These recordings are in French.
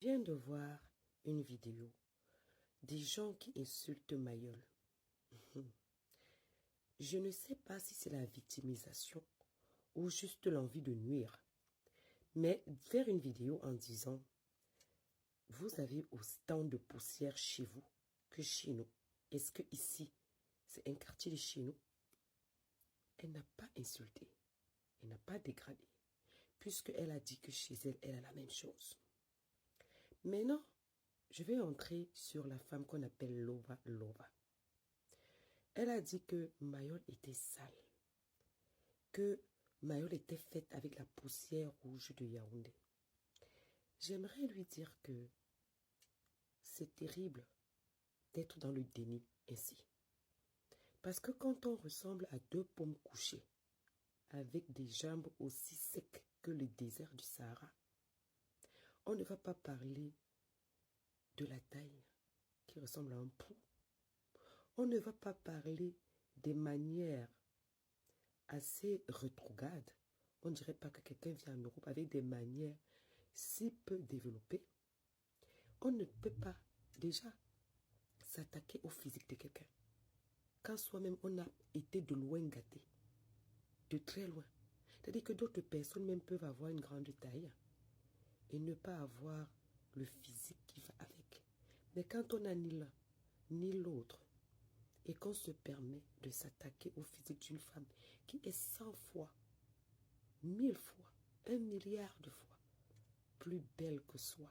Je viens de voir une vidéo des gens qui insultent Mayol. Je ne sais pas si c'est la victimisation ou juste l'envie de nuire. Mais faire une vidéo en disant « Vous avez autant de poussière chez vous que chez nous. Est-ce que ici, c'est un quartier de chez nous ?» Elle n'a pas insulté. Elle n'a pas dégradé. Puisqu'elle a dit que chez elle, elle a la même chose. Maintenant, je vais entrer sur la femme qu'on appelle Lova Lova. Elle a dit que Mayol était sale. Que Mayol était faite avec la poussière rouge de Yaoundé. J'aimerais lui dire que c'est terrible d'être dans le déni ainsi. Parce que quand on ressemble à deux pommes couchées, avec des jambes aussi secs que le désert du Sahara, on ne va pas parler de la taille qui ressemble à un pou. On ne va pas parler des manières assez rétrogrades. On ne dirait pas que quelqu'un vient en Europe avec des manières si peu développées. On ne peut pas déjà s'attaquer au physique de quelqu'un quand soi-même on a été de loin gâté, de très loin. C'est-à-dire que d'autres personnes même peuvent avoir une grande taille et ne pas avoir le physique qui va avec. Mais quand on n'a ni l'un ni l'autre et qu'on se permet de s'attaquer au physique d'une femme qui est 100 fois, 1000 fois, 1 milliard de fois plus belle que soi,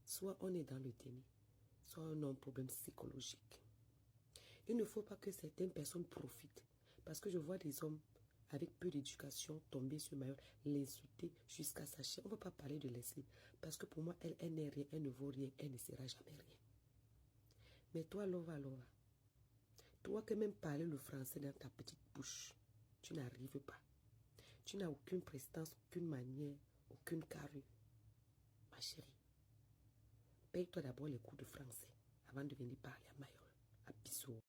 soit on est dans le déni, soit on a un problème psychologique. Il ne faut pas que certaines personnes profitent. Parce que je vois des hommes avec peu d'éducation tomber sur Mayol, l'insulter jusqu'à sa chair. On ne va pas parler de Leslie. Parce que pour moi, elle n'est rien, elle ne vaut rien, elle ne sera jamais rien. Mais toi, Lova Lova, toi qui même parler le français dans ta petite bouche, tu n'arrives pas. Tu n'as aucune prestance, aucune manière, aucune carrure. Ma chérie, paye-toi d'abord les cours de français avant de venir parler à Mayol, à Bissau.